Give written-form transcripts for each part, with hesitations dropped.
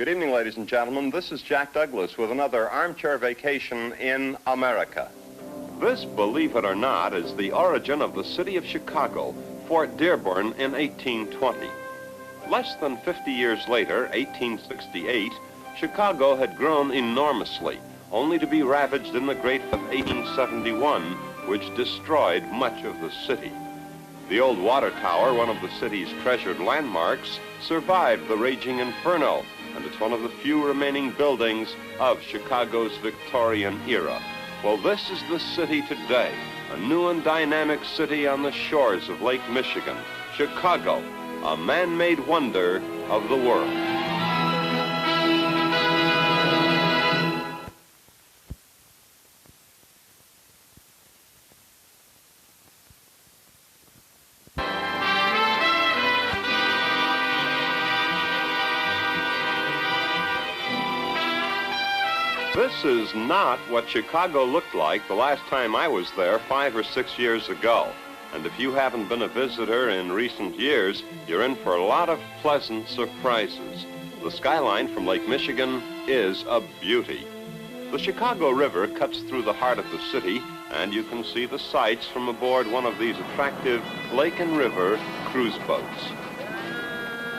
Good evening, ladies and gentlemen. This is Jack Douglas with another armchair vacation in America. This, believe it or not, is the origin of the city of Chicago, Fort Dearborn in 1820. Less than 50 years later, 1868, Chicago had grown enormously, only to be ravaged in the Great Flood of 1871, which destroyed much of the city. The old water tower, one of the city's treasured landmarks, survived the raging inferno, and it's one of the few remaining buildings of Chicago's Victorian era. Well, this is the city today, a new and dynamic city on the shores of Lake Michigan, Chicago, a man-made wonder of the world. This is not what Chicago looked like the last time I was there 5 or 6 years ago. And if you haven't been a visitor in recent years, you're in for a lot of pleasant surprises. The skyline from Lake Michigan is a beauty. The Chicago River cuts through the heart of the city, and you can see the sights from aboard one of these attractive lake and river cruise boats.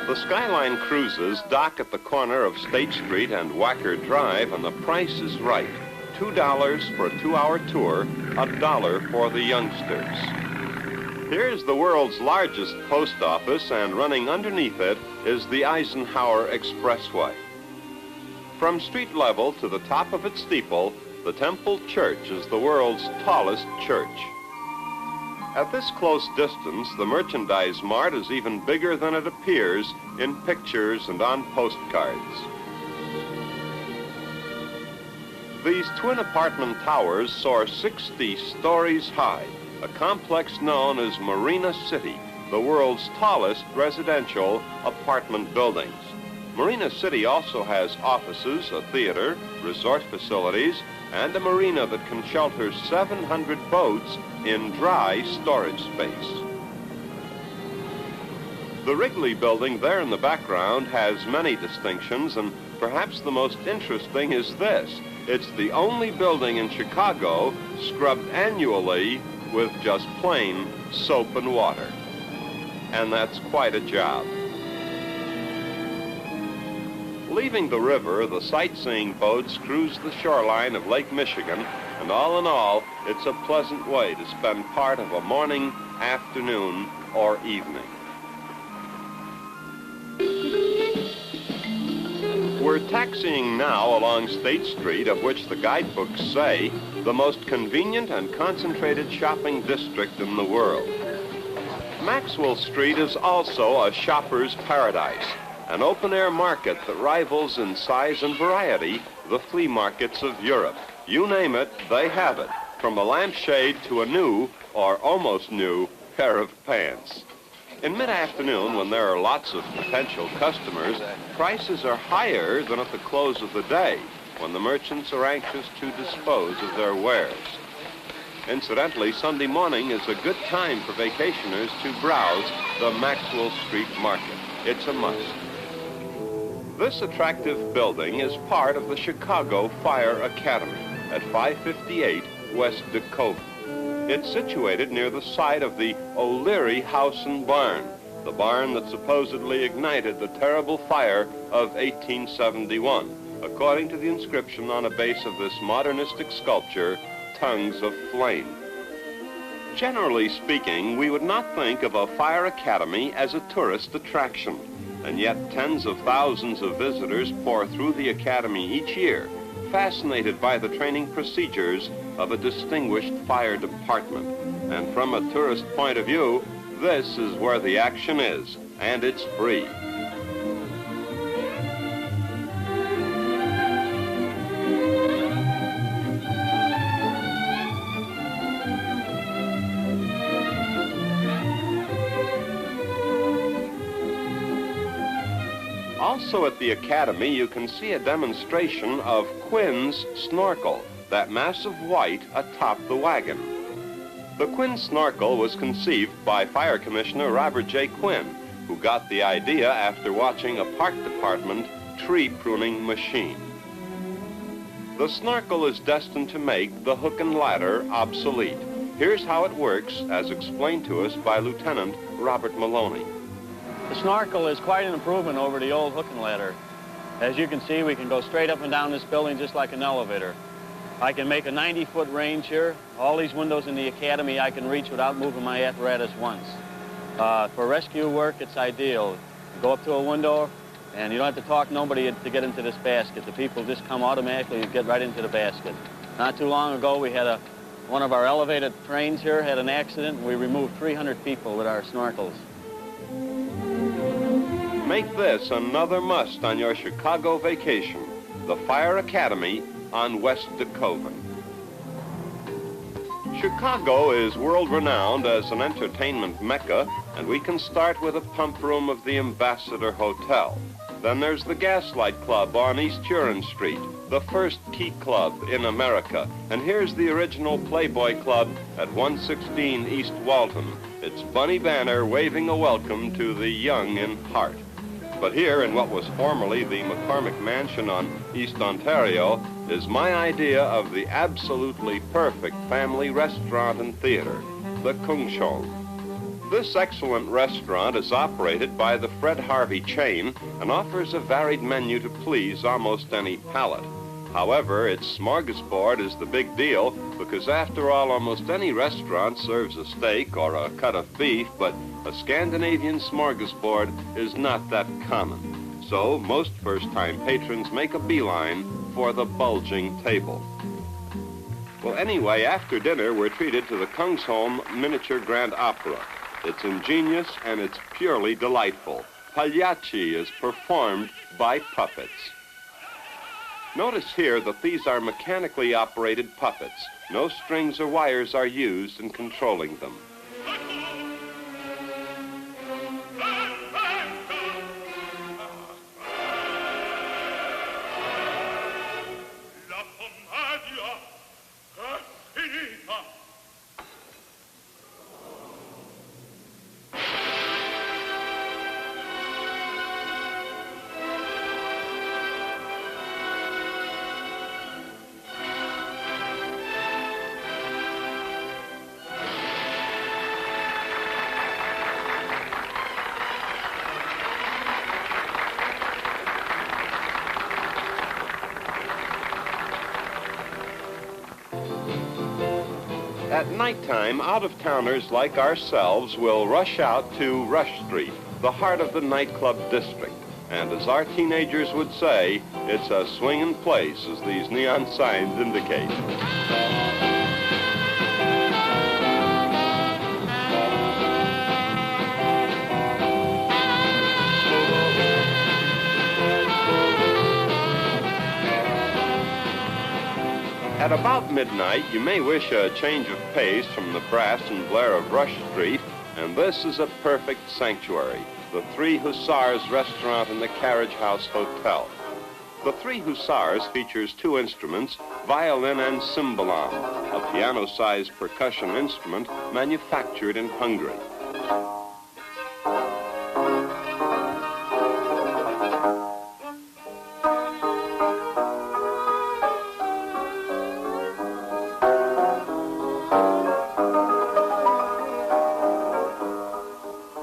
The Skyline cruises dock at the corner of State Street and Wacker Drive, and the price is right. $2 for a 2-hour tour, $1 for the youngsters. Here's the world's largest post office, and running underneath it is the Eisenhower Expressway. From street level to the top of its steeple, the Temple Church is the world's tallest church. At this close distance, the Merchandise Mart is even bigger than it appears in pictures and on postcards. These twin apartment towers soar 60 stories high, a complex known as Marina City, the world's tallest residential apartment buildings. Marina City also has offices, a theater, resort facilities, and a marina that can shelter 700 boats in dry storage space. The Wrigley Building there in the background has many distinctions, and perhaps the most interesting is this. It's the only building in Chicago scrubbed annually with just plain soap and water. And that's quite a job. Leaving the river, the sightseeing boats cruise the shoreline of Lake Michigan, and all in all, it's a pleasant way to spend part of a morning, afternoon, or evening. We're taxiing now along State Street, of which the guidebooks say the most convenient and concentrated shopping district in the world. Maxwell Street is also a shopper's paradise, an open-air market that rivals in size and variety the flea markets of Europe. You name it, they have it, from a lampshade to a new, or almost new, pair of pants. In mid-afternoon, when there are lots of potential customers, prices are higher than at the close of the day, when the merchants are anxious to dispose of their wares. Incidentally, Sunday morning is a good time for vacationers to browse the Maxwell Street Market. It's a must. This attractive building is part of the Chicago Fire Academy at 558 West Dakota. It's situated near the site of the O'Leary House and Barn, the barn that supposedly ignited the terrible fire of 1871, according to the inscription on a base of this modernistic sculpture, Tongues of Flame. Generally speaking, we would not think of a fire academy as a tourist attraction, and yet tens of thousands of visitors pour through the academy each year, fascinated by the training procedures of a distinguished fire department. And from a tourist point of view, this is where the action is, and it's free. Also at the Academy, you can see a demonstration of Quinn's snorkel, that mass of white atop the wagon. The Quinn snorkel was conceived by Fire Commissioner Robert J. Quinn, who got the idea after watching a park department tree pruning machine. The snorkel is destined to make the hook and ladder obsolete. Here's how it works, as explained to us by Lieutenant Robert Maloney. The snorkel is quite an improvement over the old hook and ladder. As you can see, we can go straight up and down this building just like an elevator. I can make a 90-foot range here. All these windows in the academy I can reach without moving my apparatus once. For rescue work, it's ideal. You go up to a window, and you don't have to talk to nobody to get into this basket. The people just come automatically and get right into the basket. Not too long ago, we had one of our elevated trains here had an accident, and we removed 300 people with our snorkels. Make this another must on your Chicago vacation, the Fire Academy on West DeKoven. Chicago is world-renowned as an entertainment mecca, and we can start with a pump room of the Ambassador Hotel. Then there's the Gaslight Club on East Huron Street, the first key club in America. And here's the original Playboy Club at 116 East Walton. It's Bunny Banner waving a welcome to the young in heart. But here, in what was formerly the McCormick Mansion on East Ontario, is my idea of the absolutely perfect family restaurant and theater, the Kungshong. This excellent restaurant is operated by the Fred Harvey chain and offers a varied menu to please almost any palate. However, its smorgasbord is the big deal because, after all, almost any restaurant serves a steak or a cut of beef, but a Scandinavian smorgasbord is not that common. So most first-time patrons make a beeline for the bulging table. Well, anyway, after dinner, we're treated to the Kungsholm Miniature Grand Opera. It's ingenious and it's purely delightful. Pagliacci is performed by puppets. Notice here that these are mechanically operated puppets. No strings or wires are used in controlling them. At nighttime, out-of-towners like ourselves will rush out to Rush Street, the heart of the nightclub district. And as our teenagers would say, it's a swinging place, as these neon signs indicate. At about midnight, you may wish a change of pace from the brass and blare of Rush Street, and this is a perfect sanctuary, the Three Hussars Restaurant and the Carriage House Hotel. The Three Hussars features two instruments, violin and cymbalom, a piano-sized percussion instrument manufactured in Hungary.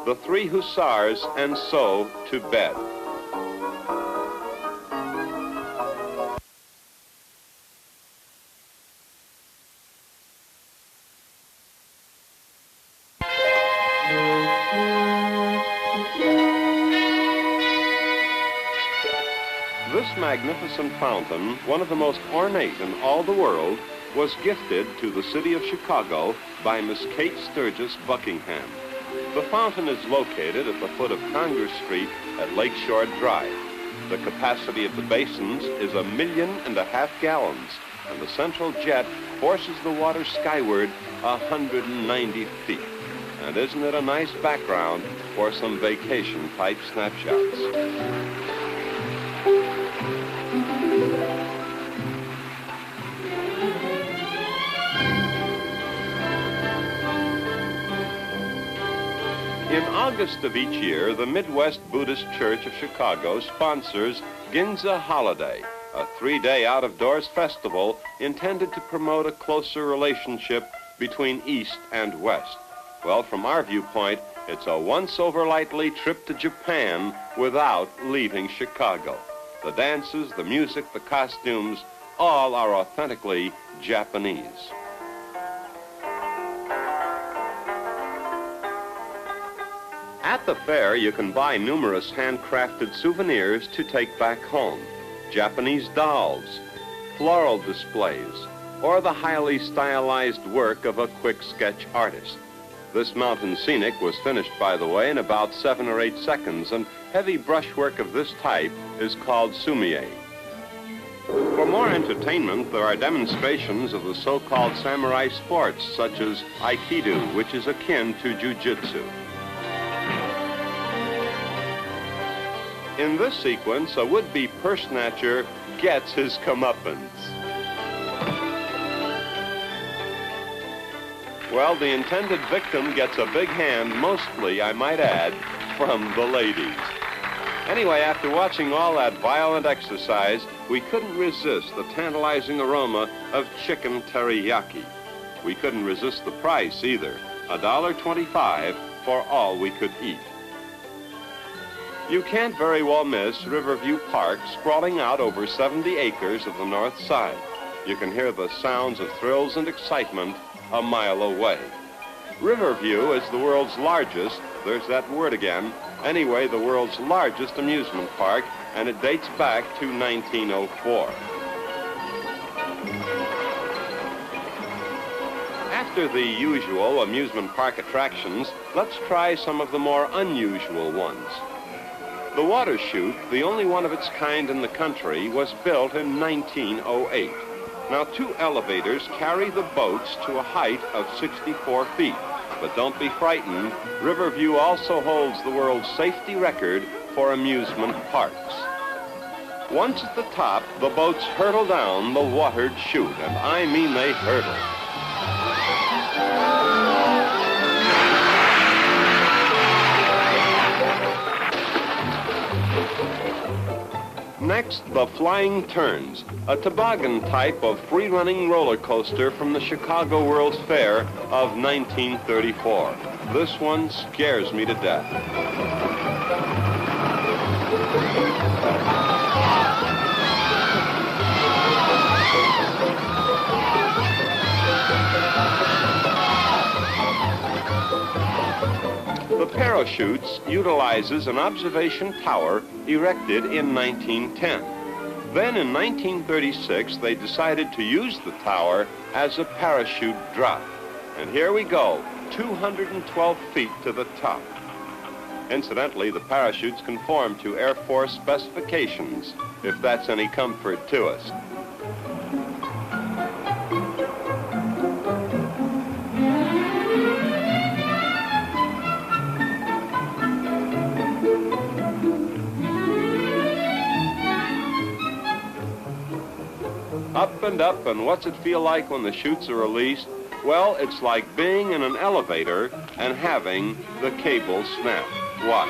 The Three Hussars, and so to bed. This magnificent fountain, one of the most ornate in all the world, was gifted to the city of Chicago by Miss Kate Sturgis Buckingham. The fountain is located at the foot of Congress Street at Lakeshore Drive. The capacity of the basins is 1.5 million gallons, and the central jet forces the water skyward 190 feet. And isn't it a nice background for some vacation-type snapshots? In August of each year, the Midwest Buddhist Church of Chicago sponsors Ginza Holiday, a 3-day out-of-doors festival intended to promote a closer relationship between East and West. Well, from our viewpoint, it's a once-over-lightly trip to Japan without leaving Chicago. The dances, the music, the costumes, all are authentically Japanese. At the fair, you can buy numerous handcrafted souvenirs to take back home. Japanese dolls, floral displays, or the highly stylized work of a quick sketch artist. This mountain scenic was finished, by the way, in about 7 or 8 seconds, and heavy brushwork of this type is called sumie. For more entertainment, there are demonstrations of the so-called samurai sports, such as Aikido, which is akin to Jiu-Jitsu. In this sequence, a would-be purse snatcher gets his comeuppance. Well, the intended victim gets a big hand, mostly, I might add, from the ladies. Anyway, after watching all that violent exercise, we couldn't resist the tantalizing aroma of chicken teriyaki. We couldn't resist the price either, $1.25 for all we could eat. You can't very well miss Riverview Park, sprawling out over 70 acres of the north side. You can hear the sounds of thrills and excitement a mile away. Riverview is the world's largest, there's that word again, anyway, the world's largest amusement park, and it dates back to 1904. After the usual amusement park attractions, let's try some of the more unusual ones. The water chute, the only one of its kind in the country, was built in 1908. Now, 2 elevators carry the boats to a height of 64 feet. But don't be frightened. Riverview also holds the world's safety record for amusement parks. Once at the top, the boats hurtle down the watered chute, and I mean they hurtle. Next, the Flying Turns, a toboggan type of free-running roller coaster from the Chicago World's Fair of 1934. This one scares me to death. The Parachutes utilizes an observation tower erected in 1910. Then in 1936, they decided to use the tower as a parachute drop. And here we go, 212 feet to the top. Incidentally, the parachutes conform to Air Force specifications, if that's any comfort to us. Up, and what's it feel like when the chutes are released? Well, it's like being in an elevator and having the cable snap. Watch.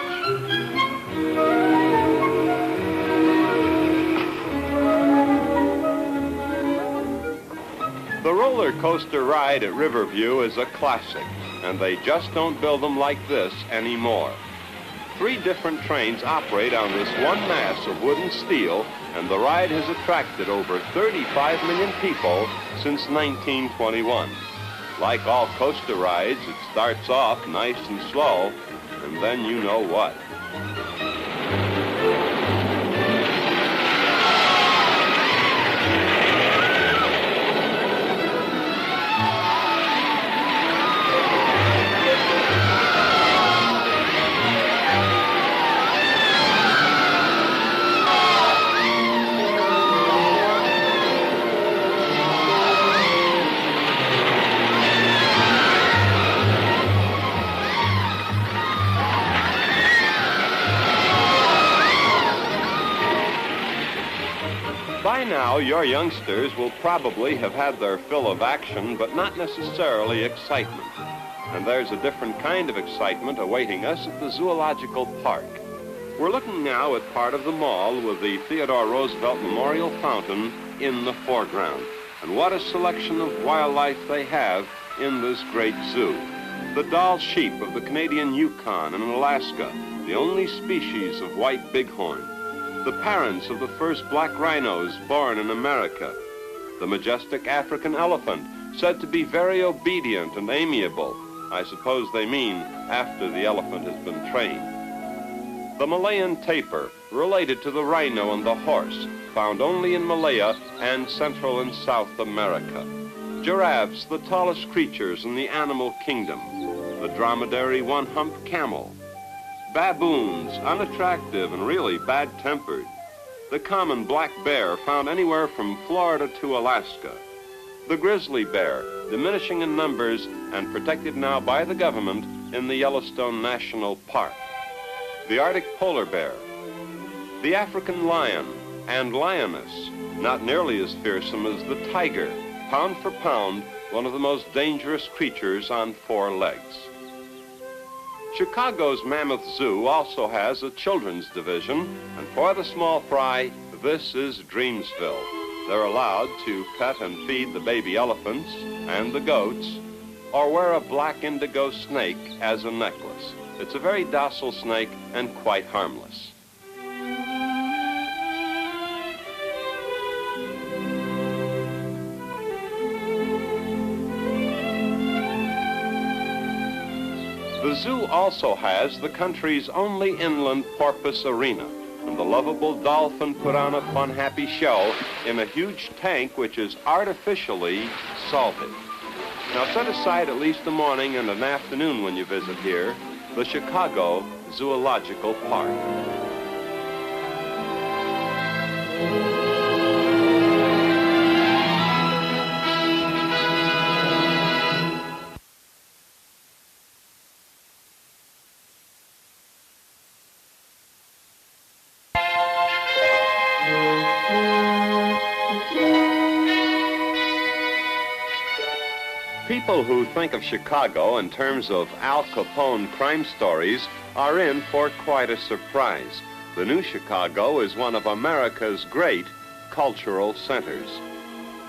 The roller coaster ride at Riverview is a classic, and they just don't build them like this anymore. 3 different trains operate on this one mass of wood and steel, and the ride has attracted over 35 million people since 1921. Like all coaster rides, it starts off nice and slow, and then you know what. By now, your youngsters will probably have had their fill of action, but not necessarily excitement. And there's a different kind of excitement awaiting us at the Zoological Park. We're looking now at part of the mall with the Theodore Roosevelt Memorial Fountain in the foreground. And what a selection of wildlife they have in this great zoo. The Dall sheep of the Canadian Yukon and Alaska, the only species of white bighorn. The parents of the first black rhinos born in America. The majestic African elephant, said to be very obedient and amiable. I suppose they mean after the elephant has been trained. The Malayan tapir, related to the rhino and the horse, found only in Malaya and Central and South America. Giraffes, the tallest creatures in the animal kingdom. The dromedary one-humped camel. Baboons, unattractive and really bad-tempered. The common black bear, found anywhere from Florida to Alaska. The grizzly bear, diminishing in numbers and protected now by the government in the Yellowstone National Park. The Arctic polar bear. The African lion and lioness, not nearly as fearsome as the tiger, pound for pound, one of the most dangerous creatures on four legs. Chicago's Mammoth Zoo also has a children's division, and for the small fry, this is Dreamsville. They're allowed to pet and feed the baby elephants and the goats, or wear a black indigo snake as a necklace. It's a very docile snake and quite harmless. The zoo also has the country's only inland porpoise arena, and the lovable dolphin put on a fun, happy show in a huge tank which is artificially salted. Now set aside at least a morning and an afternoon when you visit here, the Chicago Zoological Park. People who think of Chicago in terms of Al Capone crime stories are in for quite a surprise. The new Chicago is one of America's great cultural centers.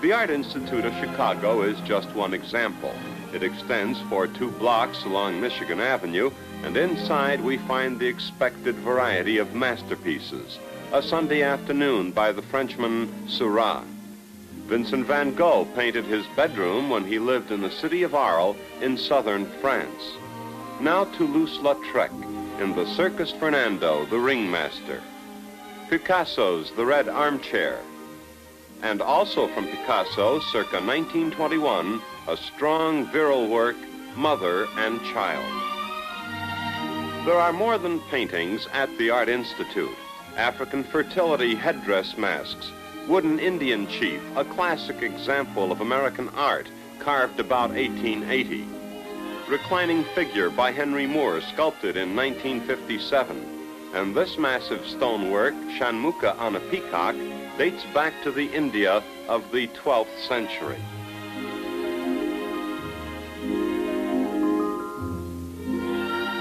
The Art Institute of Chicago is just one example. It extends for 2 blocks along Michigan Avenue, and inside we find the expected variety of masterpieces. A Sunday afternoon by the Frenchman Seurat. Vincent van Gogh painted his bedroom when he lived in the city of Arles in southern France. Now Toulouse-Lautrec in the Circus Fernando, the Ringmaster. Picasso's The Red Armchair. And also from Picasso, circa 1921, a strong, virile work, Mother and Child. There are more than paintings at the Art Institute. African fertility headdress masks, wooden Indian chief, a classic example of American art, carved about 1880. Reclining figure by Henry Moore, sculpted in 1957. And this massive stonework, Shanmukha on a peacock, dates back to the India of the 12th century.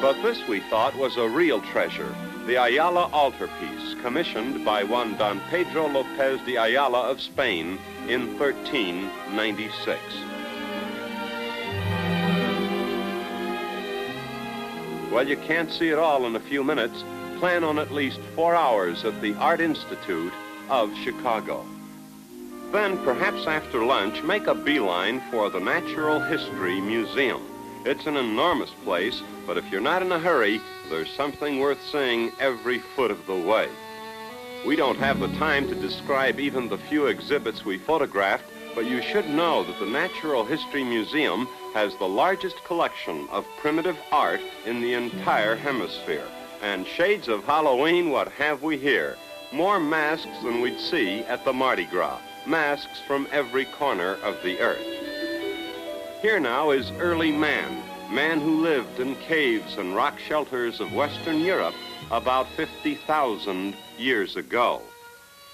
But this, we thought, was a real treasure. The Ayala altarpiece, commissioned by one Don Pedro Lopez de Ayala of Spain in 1396. Well, you can't see it all in a few minutes. Plan on at least 4 hours at the Art Institute of Chicago. Then, perhaps after lunch, make a beeline for the Natural History Museum. It's an enormous place, but if you're not in a hurry, there's something worth seeing every foot of the way. We don't have the time to describe even the few exhibits we photographed, but you should know that the Natural History Museum has the largest collection of primitive art in the entire hemisphere. And shades of Halloween, what have we here? More masks than we'd see at the Mardi Gras. Masks from every corner of the earth. Here now is early man who lived in caves and rock shelters of Western Europe about 50,000 years ago.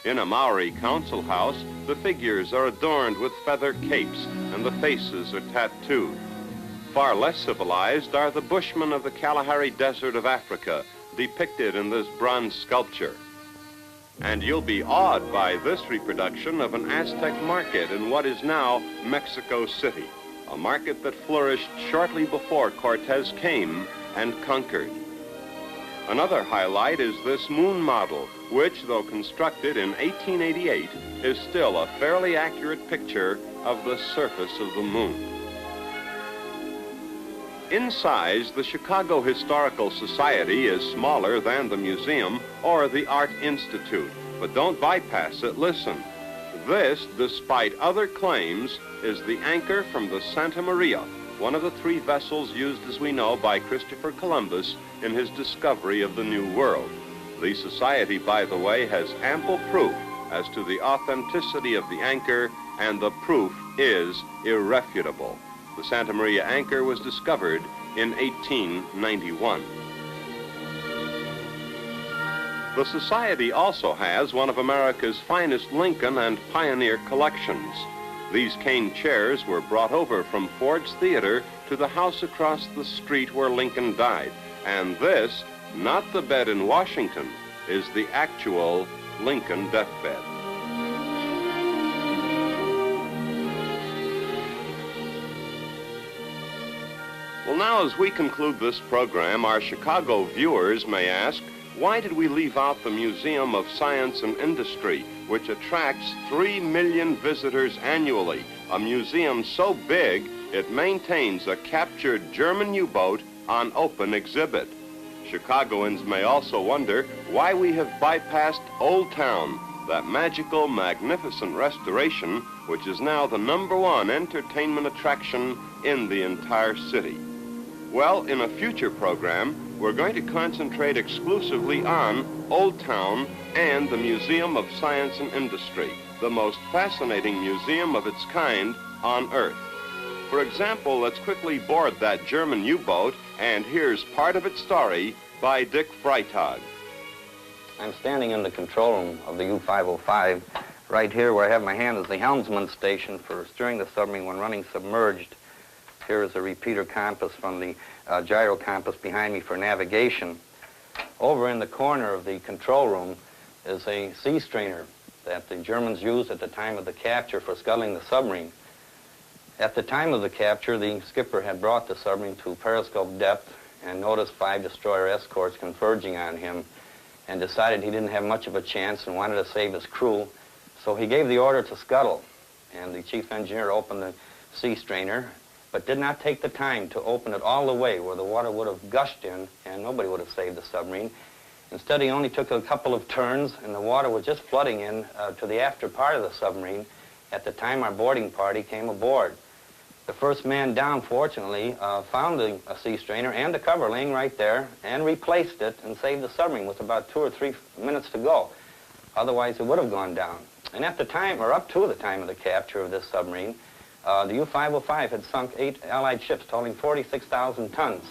In a Maori council house, the figures are adorned with feather capes and the faces are tattooed. Far less civilized are the Bushmen of the Kalahari Desert of Africa, depicted in this bronze sculpture. And you'll be awed by this reproduction of an Aztec market in what is now Mexico City, a market that flourished shortly before Cortez came and conquered. Another highlight is this moon model, which, though constructed in 1888, is still a fairly accurate picture of the surface of the moon. In size, the Chicago Historical Society is smaller than the museum or the Art Institute, but don't bypass it. Listen. This, despite other claims, is the anchor from the Santa Maria, one of the 3 vessels used, as we know, by Christopher Columbus in his discovery of the New World. The Society, by the way, has ample proof as to the authenticity of the anchor, and the proof is irrefutable. The Santa Maria anchor was discovered in 1891. The Society also has one of America's finest Lincoln and Pioneer collections. These cane chairs were brought over from Ford's Theater to the house across the street where Lincoln died. And this, not the bed in Washington, is the actual Lincoln deathbed. Well, now, as we conclude this program, our Chicago viewers may ask, why did we leave out the Museum of Science and Industry, which attracts 3 million visitors annually, a museum so big it maintains a captured German U-boat on open exhibit? Chicagoans may also wonder why we have bypassed Old Town, that magical, magnificent restoration which is now the #1 entertainment attraction in the entire city. Well, in a future program, we're going to concentrate exclusively on Old Town and the Museum of Science and Industry, the most fascinating museum of its kind on Earth. For example, let's quickly board that German U-boat, and here's part of its story by Dick Freitag. I'm standing in the control room of the U-505. Right here where I have my hand is the helmsman station for steering the submarine when running submerged. Here is a repeater compass from the gyro compass behind me for navigation. Over in the corner of the control room is a sea strainer that the Germans used at the time of the capture for scuttling the submarine. At the time of the capture, the skipper had brought the submarine to periscope depth and noticed 5 destroyer escorts converging on him and decided he didn't have much of a chance and wanted to save his crew. So he gave the order to scuttle, and the chief engineer opened the sea strainer, but did not take the time to open it all the way where the water would have gushed in and nobody would have saved the submarine. Instead, he only took a couple of turns and the water was just flooding in to the after part of the submarine at the time our boarding party came aboard. The first man down, fortunately, found the sea strainer and the cover laying right there and replaced it and saved the submarine with about 2 or 3 minutes to go. Otherwise, it would have gone down. And at the time, or up to the time of the capture of this submarine, the U-505 had sunk 8 Allied ships totaling 46,000 tons.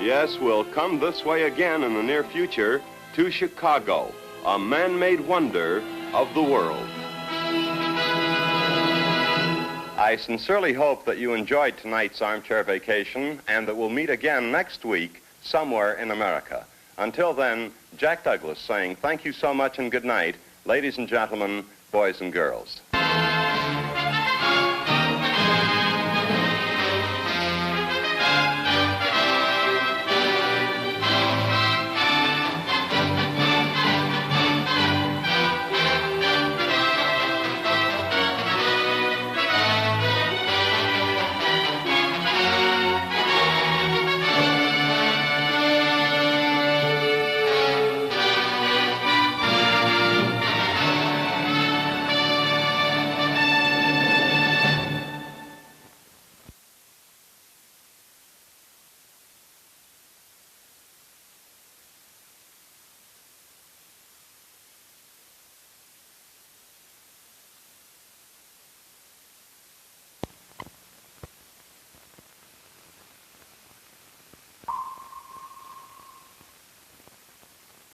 Yes, we'll come this way again in the near future to Chicago, a man-made wonder of the world. I sincerely hope that you enjoyed tonight's Armchair Vacation and that we'll meet again next week somewhere in America. Until then, Jack Douglas saying thank you so much and good night, ladies and gentlemen, boys and girls.